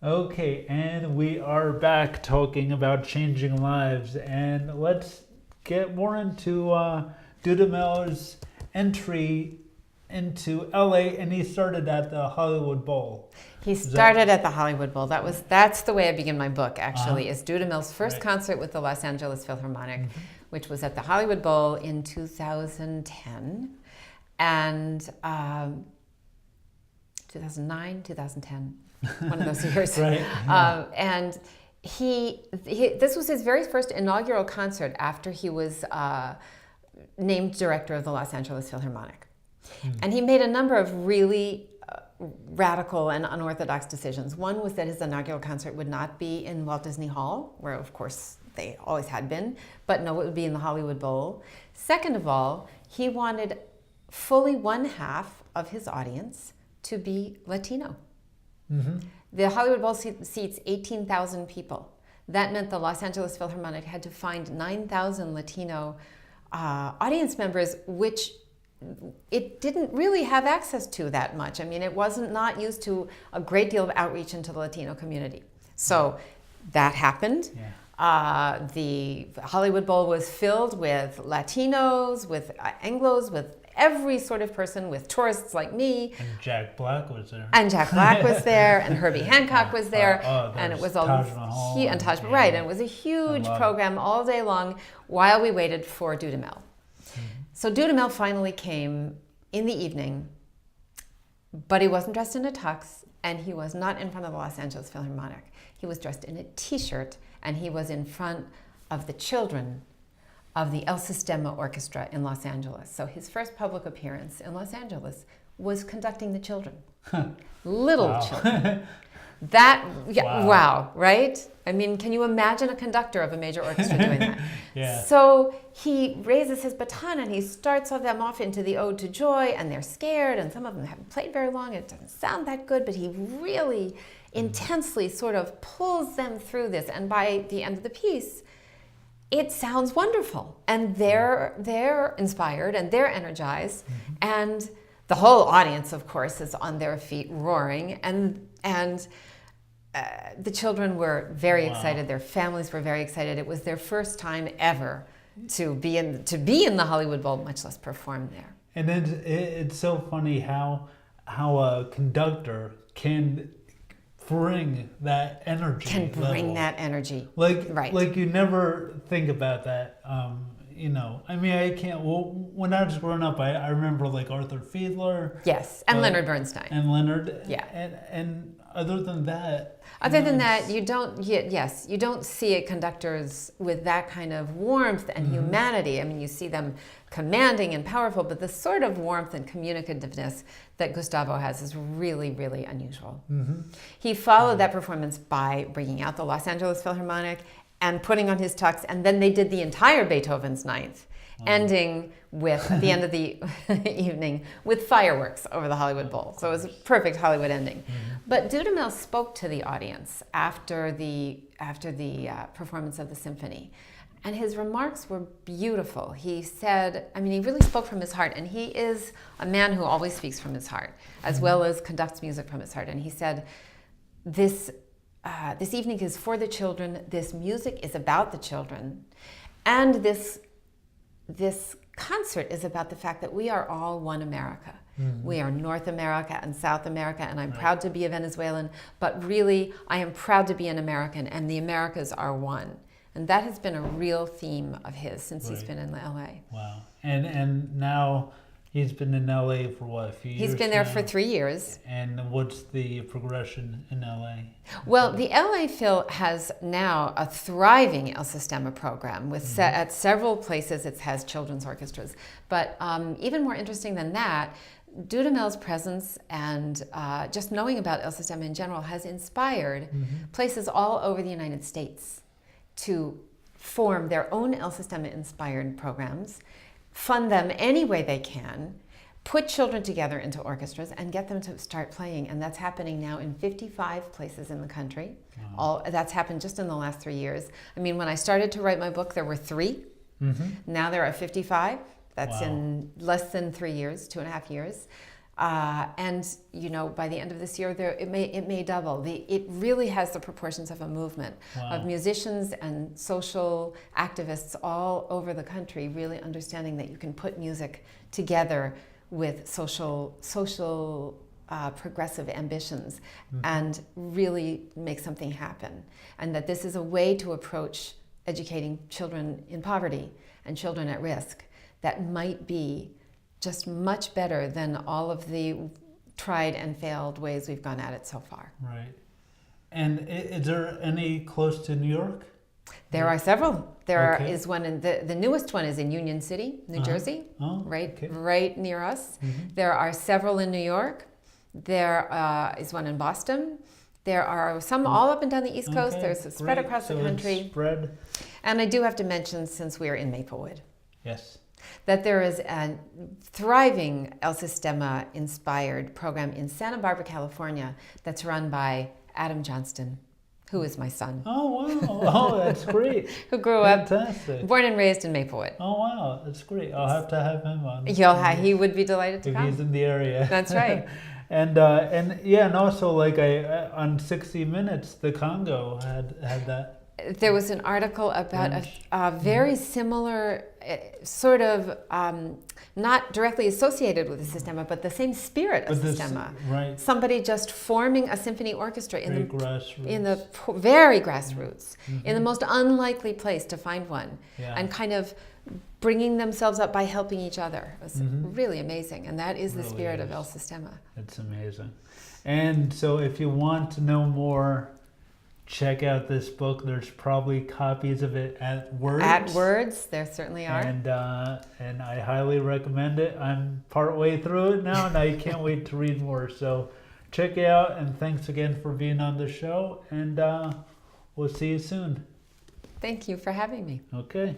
Okay, and we are back talking about changing lives, and let's get more into Dudamel's entry into LA, and he started at the Hollywood Bowl. He started at the Hollywood Bowl. That's the way I begin my book, actually, Uh-huh. is Dudamel's first Right. concert with the Los Angeles Philharmonic, which was at the Hollywood Bowl in 2010. And 2009, 2010, one of those years. Right. And this was his very first inaugural concert after he was named director of the Los Angeles Philharmonic. And he made a number of really radical and unorthodox decisions. One was that his inaugural concert would not be in Walt Disney Hall, where of course they always had been, but no, it would be in the Hollywood Bowl. Second of all, he wanted fully one half of his audience to be Latino. The Hollywood Bowl seats 18,000 people. That meant the Los Angeles Philharmonic had to find 9,000 Latino audience members, which it didn't really have access to that much. I mean, it wasn't not used to a great deal of outreach into the Latino community. So that happened. Yeah. The Hollywood Bowl was filled with Latinos, with Anglos, with every sort of person, with tourists like me. And Jack Black was there. And Jack Black was there, and Herbie Hancock was there, and it was all Taj Mahal and Taj Mahal, right? And it was a huge program all day long while we waited for Dudamel. So Dudamel finally came in the evening, but he wasn't dressed in a tux, and he was not in front of the Los Angeles Philharmonic. He was dressed in a T-shirt, and he was in front of the children of the El Sistema Orchestra in Los Angeles. So his first public appearance in Los Angeles was conducting the children, little children. Wow, right? I mean, can you imagine a conductor of a major orchestra doing that? Yeah. So he raises his baton and he starts them off into the Ode to Joy, and they're scared, and some of them haven't played very long. It doesn't sound that good, but he really intensely sort of pulls them through this. And by the end of the piece, it sounds wonderful, and they're inspired and they're energized, and the whole audience, of course, is on their feet roaring, and the children were very excited. Their families were very excited. It was their first time ever to be in the Hollywood Bowl, much less perform there. And then it's so funny how a conductor can bring that energy. That energy. Like you never think about that. I mean, I can't. Well, when I was growing up, I remember like Arthur Fiedler. Yes, and Leonard Bernstein. And Leonard. Yeah. And other than that. You don't see conductors with that kind of warmth and humanity. I mean, you see them commanding and powerful, but the sort of warmth and communicativeness that Gustavo has is really, really unusual. He followed that performance by bringing out the Los Angeles Philharmonic and putting on his tux, and then they did the entire Beethoven's Ninth, ending with, at the end of the evening, with fireworks over the Hollywood Bowl. So it was a perfect Hollywood ending. But Dudamel spoke to the audience after the performance of the symphony, and his remarks were beautiful. He said, I mean, he really spoke from his heart, and he is a man who always speaks from his heart, as well as conducts music from his heart. And he said, this evening is for the children, this music is about the children, and this concert is about the fact that we are all one America. We are North America and South America, and I'm proud to be a Venezuelan, but really I am proud to be an American, and the Americas are one. And that has been a real theme of his since he's been in LA. Wow. And now he's been in LA for what, a few years? He's been there for 3 years. And what's the progression in LA? Well, the LA Phil has now a thriving El Sistema program with at several places it has children's orchestras. But even more interesting than that, Dudamel's presence and just knowing about El Sistema in general has inspired places all over the United States to form their own El Sistema inspired programs, fund them any way they can, put children together into orchestras, and get them to start playing. And that's happening now in 55 places in the country. That's happened just in the last 3 years. I mean, when I started to write my book, there were 3. Now there are 55. That's in less than 3 years, 2.5 years. And by the end of this year, it may double. It really has the proportions of a movement of musicians and social activists all over the country, really understanding that you can put music together with social progressive ambitions and really make something happen. And that this is a way to approach educating children in poverty and children at risk that might be just much better than all of the tried and failed ways we've gone at it so far. Right. And is there any close to New York? There are several. There Okay. is one in the newest one is in Union City, New Jersey, right near us. There are several in New York. There is one in Boston. There are some all up and down the East Coast. There's a spread across the country. It's spread. And I do have to mention, since we're in Maplewood, Yes. that there is a thriving El Sistema inspired program in Santa Barbara, California, that's run by Adam Johnston, who is my son. Oh, wow. Oh, that's great. Who grew Fantastic. up, born and raised in Maplewood. Oh, wow. That's great. I'll have to have him on. He would be delighted to if come. he's in the area. That's right. And also like on 60 Minutes, the Congo had that. There was an article about a very similar sort of, not directly associated with the Sistema, but the same spirit of Sistema. Right. Somebody just forming a symphony orchestra in the very grassroots, in the most unlikely place to find one, and kind of bringing themselves up by helping each other. It was really amazing, and that is the spirit of El Sistema. It's amazing. And so if you want to know more, check out this book. There's probably copies of it at Words. At Words, there certainly are. And I highly recommend it. I'm partway through it now, and I can't wait to read more. So check it out, and thanks again for being on the show, and we'll see you soon. Thank you for having me. Okay.